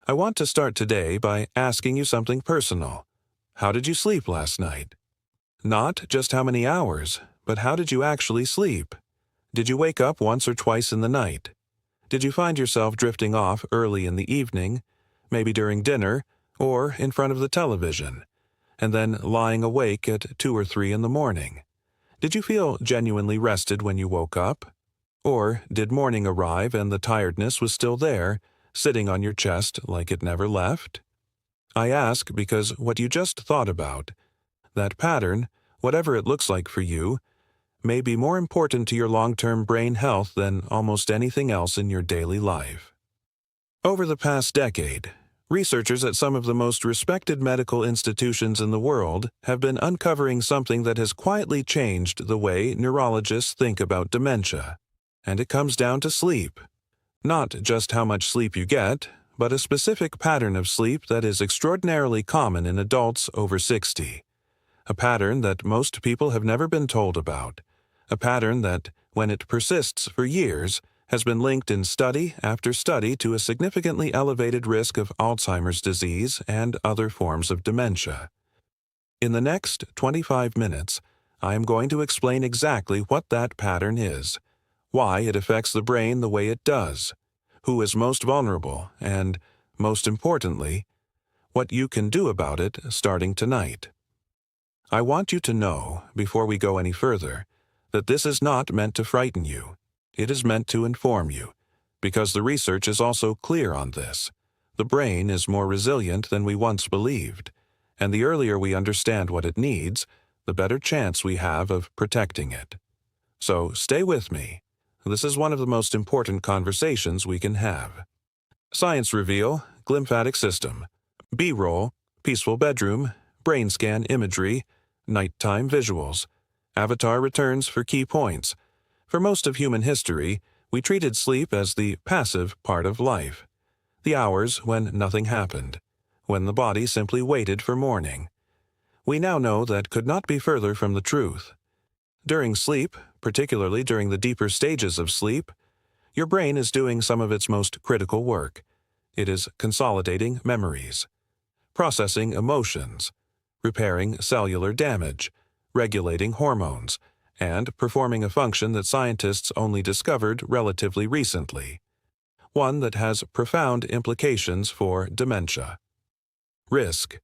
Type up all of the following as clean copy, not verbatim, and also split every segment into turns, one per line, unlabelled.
I want to start today by asking you something personal. How did you sleep last night? Not just how many hours, but how did you actually sleep? Did you wake up once or twice in the night? Did you find yourself drifting off early in the evening, maybe during dinner, or in front of the television, and then lying awake at 2 or 3 in the morning? Did you feel genuinely rested when you woke up? Or did morning arrive and the tiredness was still there, sitting on your chest like it never left? I ask because what you just thought about, that pattern, whatever it looks like for you, may be more important to your long-term brain health than almost anything else in your daily life. Over the past decade, researchers at some of the most respected medical institutions in the world have been uncovering something that has quietly changed the way neurologists think about dementia. And it comes down to sleep. Not just how much sleep you get, but a specific pattern of sleep that is extraordinarily common in adults over 60. A pattern that most people have never been told about. A pattern that, when it persists for years, has been linked in study after study to a significantly elevated risk of Alzheimer's disease and other forms of dementia. In the next 25 minutes, I am going to explain exactly what that pattern is, why it affects the brain the way it does, who is most vulnerable, and, most importantly, what you can do about it starting tonight. I want you to know, before we go any further, that this is not meant to frighten you. It is meant to inform you, because the research is also clear on this. The brain is more resilient than we once believed, and the earlier we understand what it needs, the better chance we have of protecting it. So stay with me. This is one of the most important conversations we can have. Science reveal, glymphatic system. B-roll, peaceful bedroom, brain scan imagery, nighttime visuals. Avatar returns for key points. For most of human history, we treated sleep as the passive part of life. The hours when nothing happened, when the body simply waited for morning. We now know that could not be further from the truth. During sleep, particularly during the deeper stages of sleep, your brain is doing some of its most critical work. It is consolidating memories, processing emotions, repairing cellular damage, regulating hormones, and performing a function that scientists only discovered relatively recently, one that has profound implications for dementia. Risk.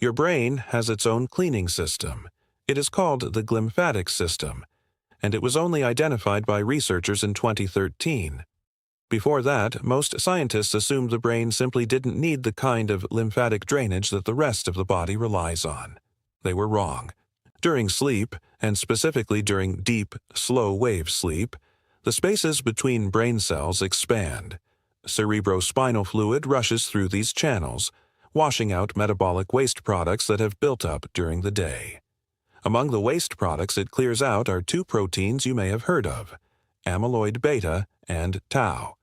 Your brain has its own cleaning system. It is called the glymphatic system, and it was only identified by researchers in 2013. Before that, most scientists assumed the brain simply didn't need the kind of lymphatic drainage that the rest of the body relies on. They were wrong. During sleep, and specifically during deep, slow-wave sleep, the spaces between brain cells expand. Cerebrospinal fluid rushes through these channels, washing out metabolic waste products that have built up during the day. Among the waste products it clears out are 2 proteins you may have heard of, amyloid beta and tau.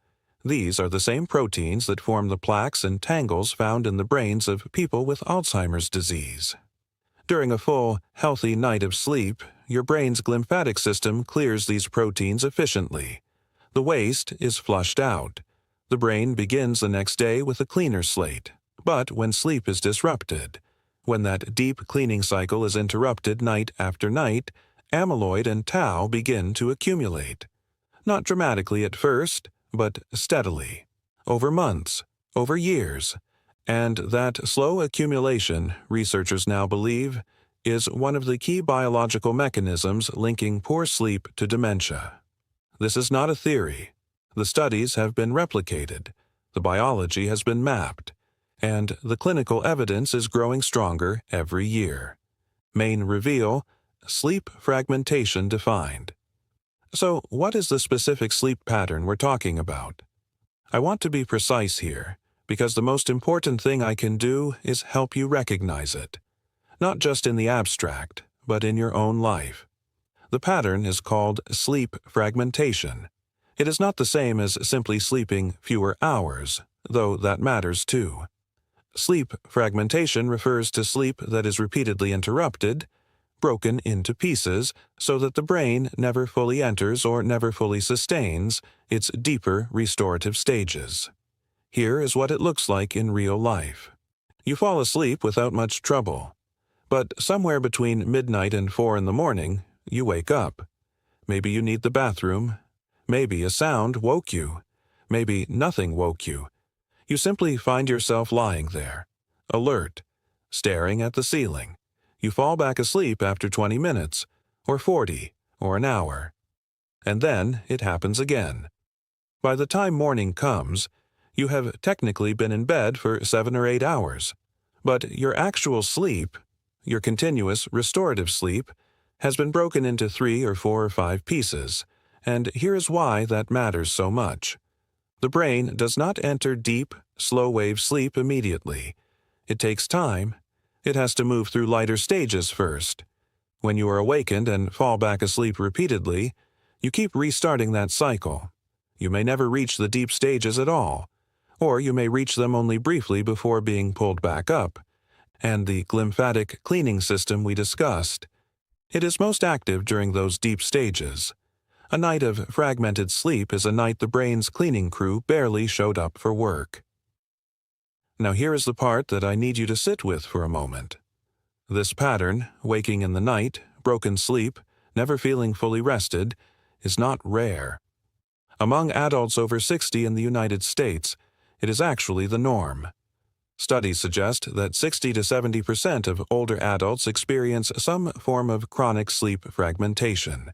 These are the same proteins that form the plaques and tangles found in the brains of people with Alzheimer's disease. During a full, healthy night of sleep, your brain's glymphatic system clears these proteins efficiently. The waste is flushed out. The brain begins the next day with a cleaner slate. But when sleep is disrupted, when that deep cleaning cycle is interrupted night after night, amyloid and tau begin to accumulate. Not dramatically at first, but steadily, over months, over years. And that slow accumulation, researchers now believe, is one of the key biological mechanisms linking poor sleep to dementia. This is not a theory. The studies have been replicated, the biology has been mapped, and the clinical evidence is growing stronger every year. Main reveal: sleep fragmentation defined. So, what is the specific sleep pattern we're talking about? I want to be precise here, because the most important thing I can do is help you recognize it. Not just in the abstract, but in your own life. The pattern is called sleep fragmentation. It is not the same as simply sleeping fewer hours, though that matters too. Sleep fragmentation refers to sleep that is repeatedly interrupted, broken into pieces, so that the brain never fully enters or never fully sustains its deeper restorative stages. Here is what it looks like in real life. You fall asleep without much trouble. But somewhere between midnight and 4 in the morning, you wake up. Maybe you need the bathroom. Maybe a sound woke you. Maybe nothing woke you. You simply find yourself lying there, alert, staring at the ceiling. You fall back asleep after 20 minutes, or 40, or an hour. And then it happens again. By the time morning comes, you have technically been in bed for 7 or 8 hours. But your actual sleep, your continuous restorative sleep, has been broken into 3 or 4 or 5 pieces, and here is why that matters so much. The brain does not enter deep, slow-wave sleep immediately. It takes time. It has to move through lighter stages first. When you are awakened and fall back asleep repeatedly, you keep restarting that cycle. You may never reach the deep stages at all, or you may reach them only briefly before being pulled back up. And the glymphatic cleaning system we discussed, it is most active during those deep stages. A night of fragmented sleep is a night the brain's cleaning crew barely showed up for work. Now here is the part that I need you to sit with for a moment. This pattern, waking in the night, broken sleep, never feeling fully rested, is not rare. Among adults over 60 in the United States, it is actually the norm. Studies suggest that 60 to 70% of older adults experience some form of chronic sleep fragmentation.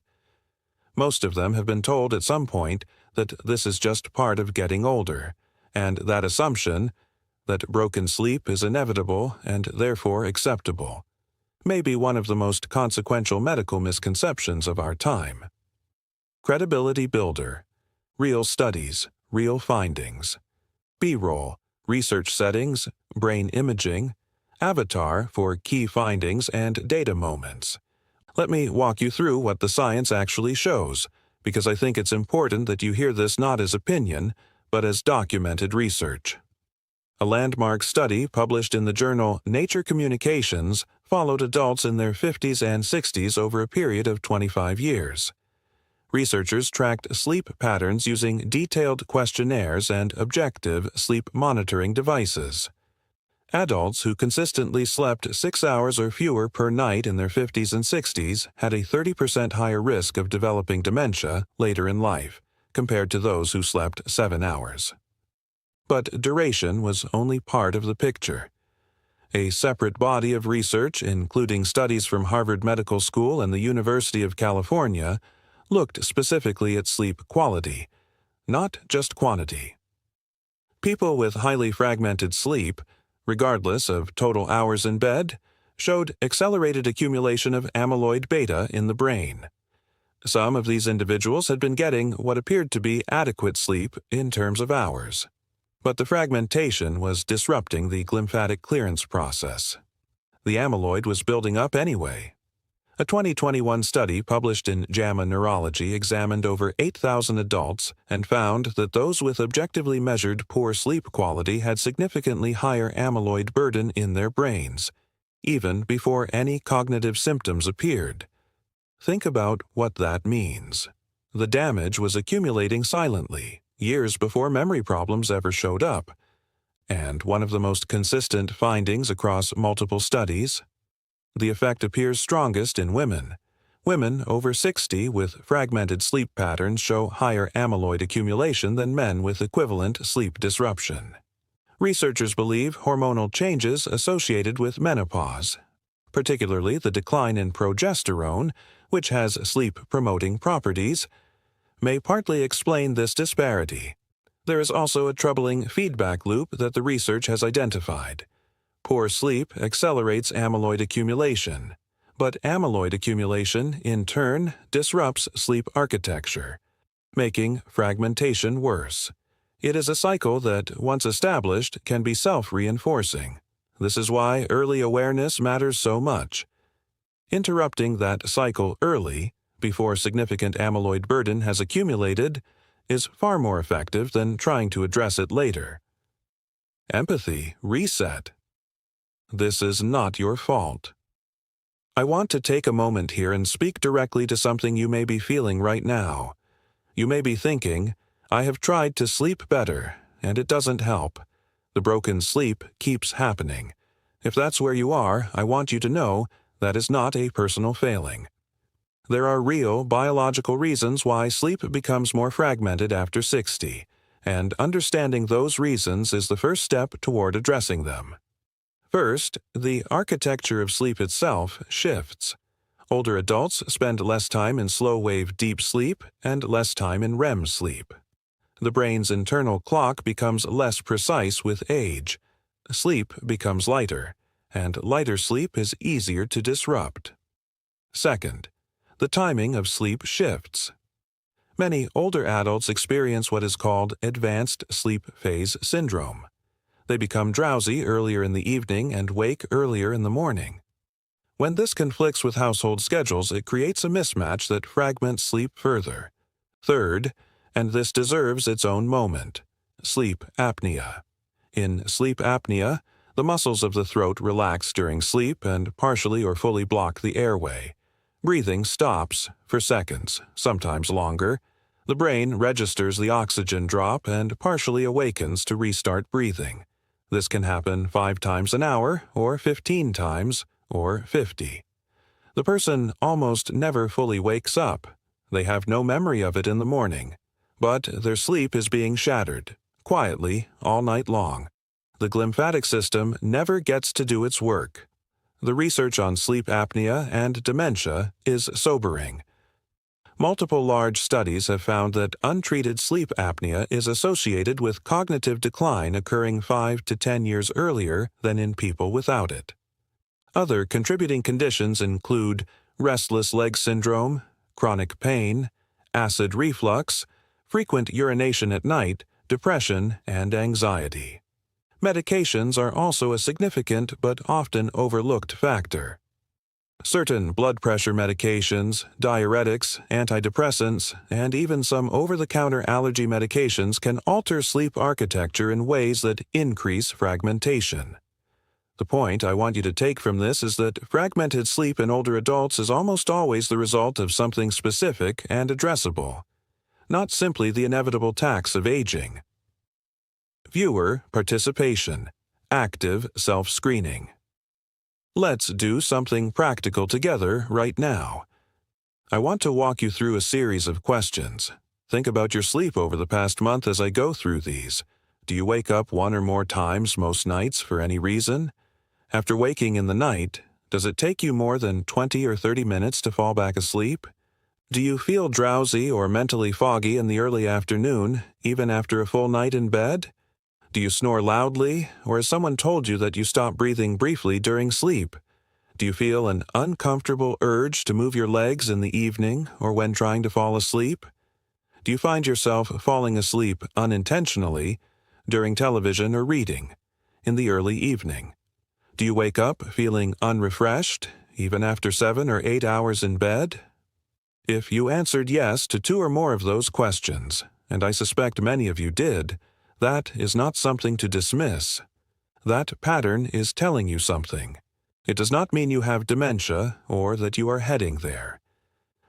Most of them have been told at some point that this is just part of getting older, and that assumption, that broken sleep is inevitable and therefore acceptable, may be one of the most consequential medical misconceptions of our time. Credibility builder. Real studies, real findings. B-roll, research settings, brain imaging. Avatar for key findings and data moments. Let me walk you through what the science actually shows, because I think it's important that you hear this not as opinion, but as documented research. A landmark study published in the journal Nature Communications followed adults in their 50s and 60s over a period of 25 years. Researchers tracked sleep patterns using detailed questionnaires and objective sleep monitoring devices. Adults who consistently slept 6 hours or fewer per night in their 50s and 60s had a 30% higher risk of developing dementia later in life, compared to those who slept 7 hours. But duration was only part of the picture. A separate body of research, including studies from Harvard Medical School and the University of California, looked specifically at sleep quality, not just quantity. People with highly fragmented sleep, regardless of total hours in bed, showed accelerated accumulation of amyloid beta in the brain. Some of these individuals had been getting what appeared to be adequate sleep in terms of hours. But the fragmentation was disrupting the glymphatic clearance process. The amyloid was building up anyway. A 2021 study published in JAMA Neurology examined over 8,000 adults and found that those with objectively measured poor sleep quality had significantly higher amyloid burden in their brains, even before any cognitive symptoms appeared. Think about what that means. The damage was accumulating silently, years before memory problems ever showed up. And one of the most consistent findings across multiple studies, the effect appears strongest in women. Women over 60 with fragmented sleep patterns show higher amyloid accumulation than men with equivalent sleep disruption. Researchers believe hormonal changes associated with menopause, particularly the decline in progesterone, which has sleep-promoting properties, may partly explain this disparity. There is also a troubling feedback loop that the research has identified. Poor sleep accelerates amyloid accumulation, but amyloid accumulation, in turn, disrupts sleep architecture, making fragmentation worse. It is a cycle that, once established, can be self-reinforcing. This is why early awareness matters so much. Interrupting that cycle early, before significant amyloid burden has accumulated, is far more effective than trying to address it later. Empathy, reset. This is not your fault. I want to take a moment here and speak directly to something you may be feeling right now. You may be thinking, I have tried to sleep better, and it doesn't help. The broken sleep keeps happening. If that's where you are, I want you to know that is not a personal failing. There are real biological reasons why sleep becomes more fragmented after 60, and understanding those reasons is the first step toward addressing them. First, the architecture of sleep itself shifts. Older adults spend less time in slow-wave deep sleep and less time in REM sleep. The brain's internal clock becomes less precise with age. Sleep becomes lighter, and lighter sleep is easier to disrupt. Second, the timing of sleep shifts. Many older adults experience what is called advanced sleep phase syndrome. They become drowsy earlier in the evening and wake earlier in the morning. When this conflicts with household schedules, it creates a mismatch that fragments sleep further. Third, and this deserves its own moment, sleep apnea. In sleep apnea, the muscles of the throat relax during sleep and partially or fully block the airway. Breathing stops for seconds, sometimes longer. The brain registers the oxygen drop and partially awakens to restart breathing. This can happen 5 times an hour, or 15 times, or 50. The person almost never fully wakes up. They have no memory of it in the morning. But their sleep is being shattered, quietly, all night long. The glymphatic system never gets to do its work. The research on sleep apnea and dementia is sobering. Multiple large studies have found that untreated sleep apnea is associated with cognitive decline occurring 5 to 10 years earlier than in people without it. Other contributing conditions include restless leg syndrome, chronic pain, acid reflux, frequent urination at night, depression, and anxiety. Medications are also a significant but often overlooked factor. Certain blood pressure medications, diuretics, antidepressants, and even some over-the-counter allergy medications can alter sleep architecture in ways that increase fragmentation. The point I want you to take from this is that fragmented sleep in older adults is almost always the result of something specific and addressable, not simply the inevitable tax of aging. Viewer participation, active self-screening. Let's do something practical together right now. I want to walk you through a series of questions. Think about your sleep over the past month as I go through these. Do you wake up 1 or more times most nights for any reason? After waking in the night, does it take you more than 20 or 30 minutes to fall back asleep? Do you feel drowsy or mentally foggy in the early afternoon, even after a full night in bed? Do you snore loudly, or has someone told you that you stop breathing briefly during sleep? Do you feel an uncomfortable urge to move your legs in the evening or when trying to fall asleep? Do you find yourself falling asleep unintentionally during television or reading in the early evening? Do you wake up feeling unrefreshed, even after 7 or 8 hours in bed? If you answered yes to 2 or more of those questions, and I suspect many of you did, that is not something to dismiss. That pattern is telling you something. It does not mean you have dementia or that you are heading there.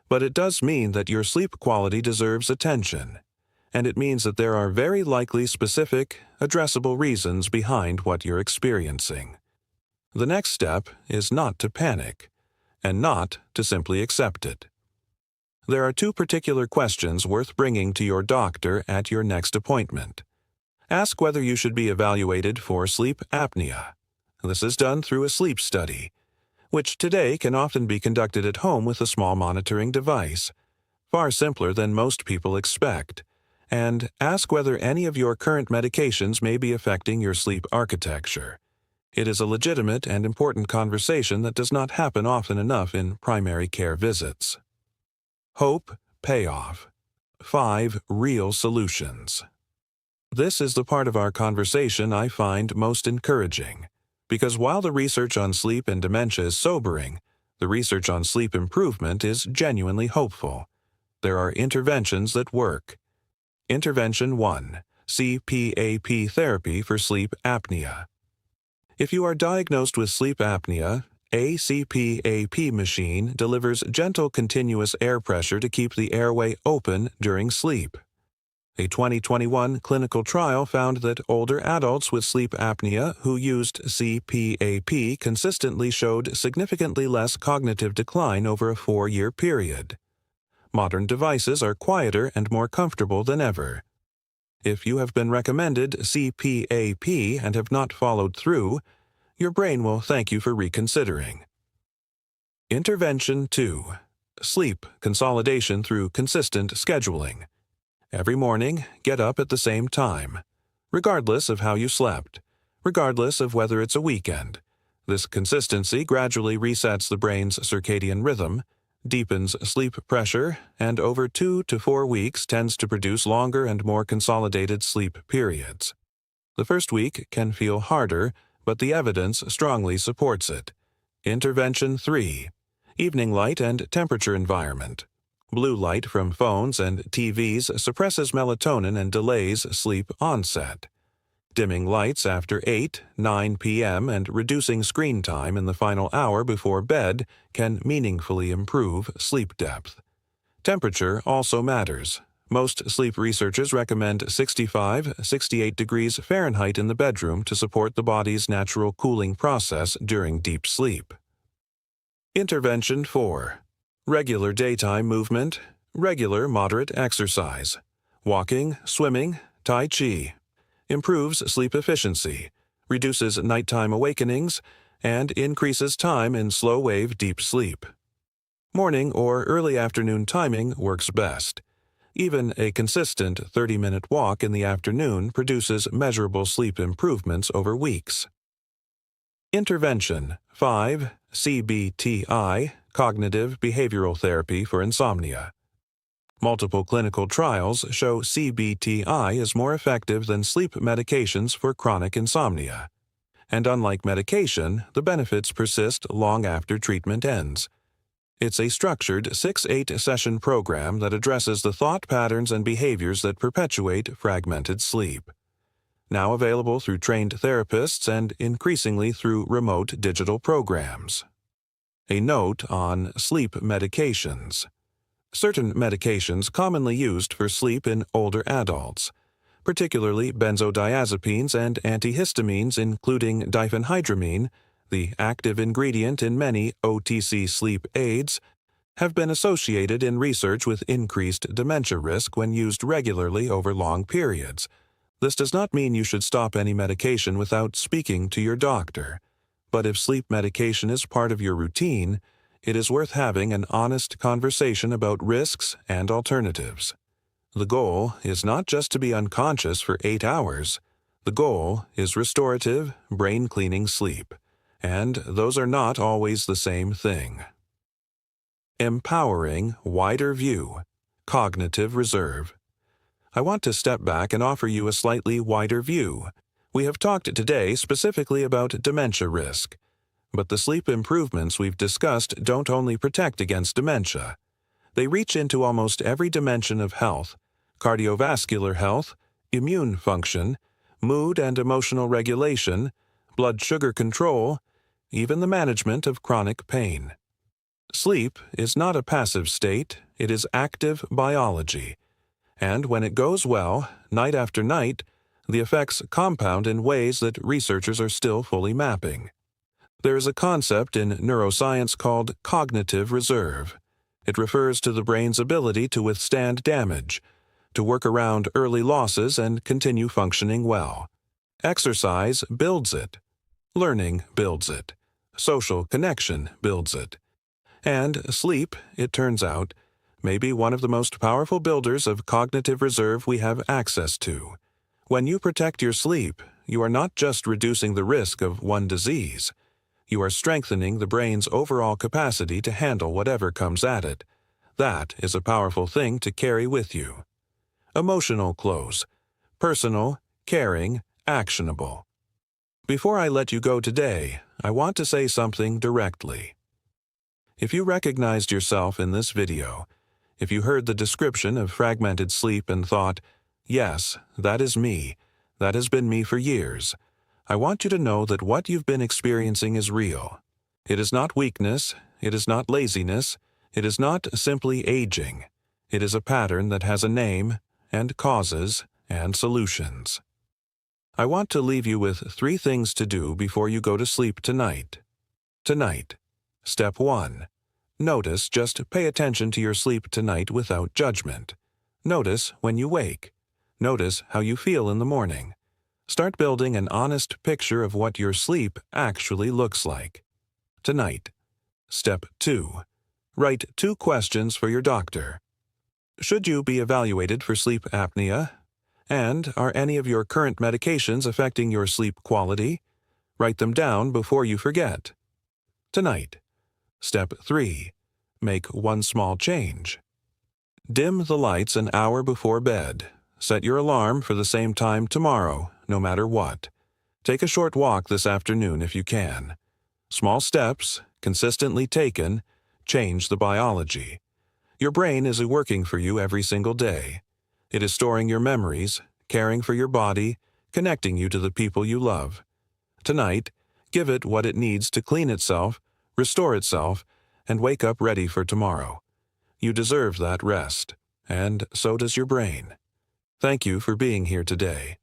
But it does mean that your sleep quality deserves attention, and it means that there are very likely specific, addressable reasons behind what you're experiencing. The next step is not to panic, and not to simply accept it. There are 2 particular questions worth bringing to your doctor at your next appointment. Ask whether you should be evaluated for sleep apnea. This is done through a sleep study, which today can often be conducted at home with a small monitoring device, far simpler than most people expect. And ask whether any of your current medications may be affecting your sleep architecture. It is a legitimate and important conversation that does not happen often enough in primary care visits. Hope, payoff. 5 real solutions. This is the part of our conversation I find most encouraging, because while the research on sleep and dementia is sobering, the research on sleep improvement is genuinely hopeful. There are interventions that work. Intervention 1. CPAP therapy for sleep apnea. If you are diagnosed with sleep apnea, a CPAP machine delivers gentle continuous air pressure to keep the airway open during sleep. A 2021 clinical trial found that older adults with sleep apnea who used CPAP consistently showed significantly less cognitive decline over a 4-year period. Modern devices are quieter and more comfortable than ever. If you have been recommended CPAP and have not followed through, your brain will thank you for reconsidering. Intervention 2. Sleep consolidation through consistent scheduling. Every morning, get up at the same time, regardless of how you slept, regardless of whether it's a weekend. This consistency gradually resets the brain's circadian rhythm, deepens sleep pressure, and over 2 to 4 weeks tends to produce longer and more consolidated sleep periods. The first week can feel harder, but the evidence strongly supports it. Intervention 3. Evening light and temperature environment. Blue light from phones and TVs suppresses melatonin and delays sleep onset. Dimming lights after 8-9 p.m. and reducing screen time in the final hour before bed can meaningfully improve sleep depth. Temperature also matters. Most sleep researchers recommend 65-68 degrees Fahrenheit in the bedroom to support the body's natural cooling process during deep sleep. Intervention 4. Regular daytime movement, regular moderate exercise. Walking, swimming, Tai Chi. Improves sleep efficiency, reduces nighttime awakenings, and increases time in slow-wave deep sleep. Morning or early afternoon timing works best. Even a consistent 30-minute walk in the afternoon produces measurable sleep improvements over weeks. Intervention 5. CBTI, Cognitive Behavioral Therapy for Insomnia. Multiple clinical trials show CBTI is more effective than sleep medications for chronic insomnia. And unlike medication, the benefits persist long after treatment ends. It's a structured 6-8 session program that addresses the thought patterns and behaviors that perpetuate fragmented sleep. Now available through trained therapists and increasingly through remote digital programs. A note on sleep medications. Certain medications commonly used for sleep in older adults, particularly benzodiazepines and antihistamines including diphenhydramine, the active ingredient in many OTC sleep aids, have been associated in research with increased dementia risk when used regularly over long periods. This does not mean you should stop any medication without speaking to your doctor. But if sleep medication is part of your routine, it is worth having an honest conversation about risks and alternatives. The goal is not just to be unconscious for 8 hours. The goal is restorative, brain-cleaning sleep. And those are not always the same thing. Empowering wider view. Cognitive reserve. I want to step back and offer you a slightly wider view. We have talked today specifically about dementia risk. But the sleep improvements we've discussed don't only protect against dementia. They reach into almost every dimension of health: cardiovascular health, immune function, mood and emotional regulation, blood sugar control, even the management of chronic pain. Sleep is not a passive state, it is active biology. And when it goes well, night after night, the effects compound in ways that researchers are still fully mapping. There is a concept in neuroscience called cognitive reserve. It refers to the brain's ability to withstand damage, to work around early losses and continue functioning well. Exercise builds it. Learning builds it. Social connection builds it. And sleep, it turns out, may be one of the most powerful builders of cognitive reserve we have access to. When you protect your sleep, you are not just reducing the risk of one disease. You are strengthening the brain's overall capacity to handle whatever comes at it. That is a powerful thing to carry with you. Emotional close. Personal, caring, actionable. Before I let you go today, I want to say something directly. If you recognized yourself in this video, if you heard the description of fragmented sleep and thought, "Yes, that is me. That has been me for years," I want you to know that what you've been experiencing is real. It is not weakness, it is not laziness, it is not simply aging. It is a pattern that has a name, and causes and solutions. I want to leave you with 3 things to do before you go to sleep tonight. Tonight. Step 1. Notice, just pay attention to your sleep tonight without judgment. Notice when you wake. Notice how you feel in the morning. Start building an honest picture of what your sleep actually looks like. Tonight. Step 2. Write 2 questions for your doctor. Should you be evaluated for sleep apnea? And are any of your current medications affecting your sleep quality? Write them down before you forget. Tonight. Step 3. Make 1 small change. Dim the lights an hour before bed. Set your alarm for the same time tomorrow, no matter what. Take a short walk this afternoon if you can. Small steps, consistently taken, change the biology. Your brain is working for you every single day. It is storing your memories, caring for your body, connecting you to the people you love. Tonight, give it what it needs to clean itself, restore itself, and wake up ready for tomorrow. You deserve that rest, and so does your brain. Thank you for being here today.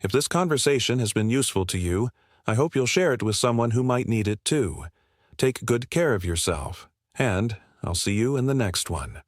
If this conversation has been useful to you, I hope you'll share it with someone who might need it too. Take good care of yourself, and I'll see you in the next one.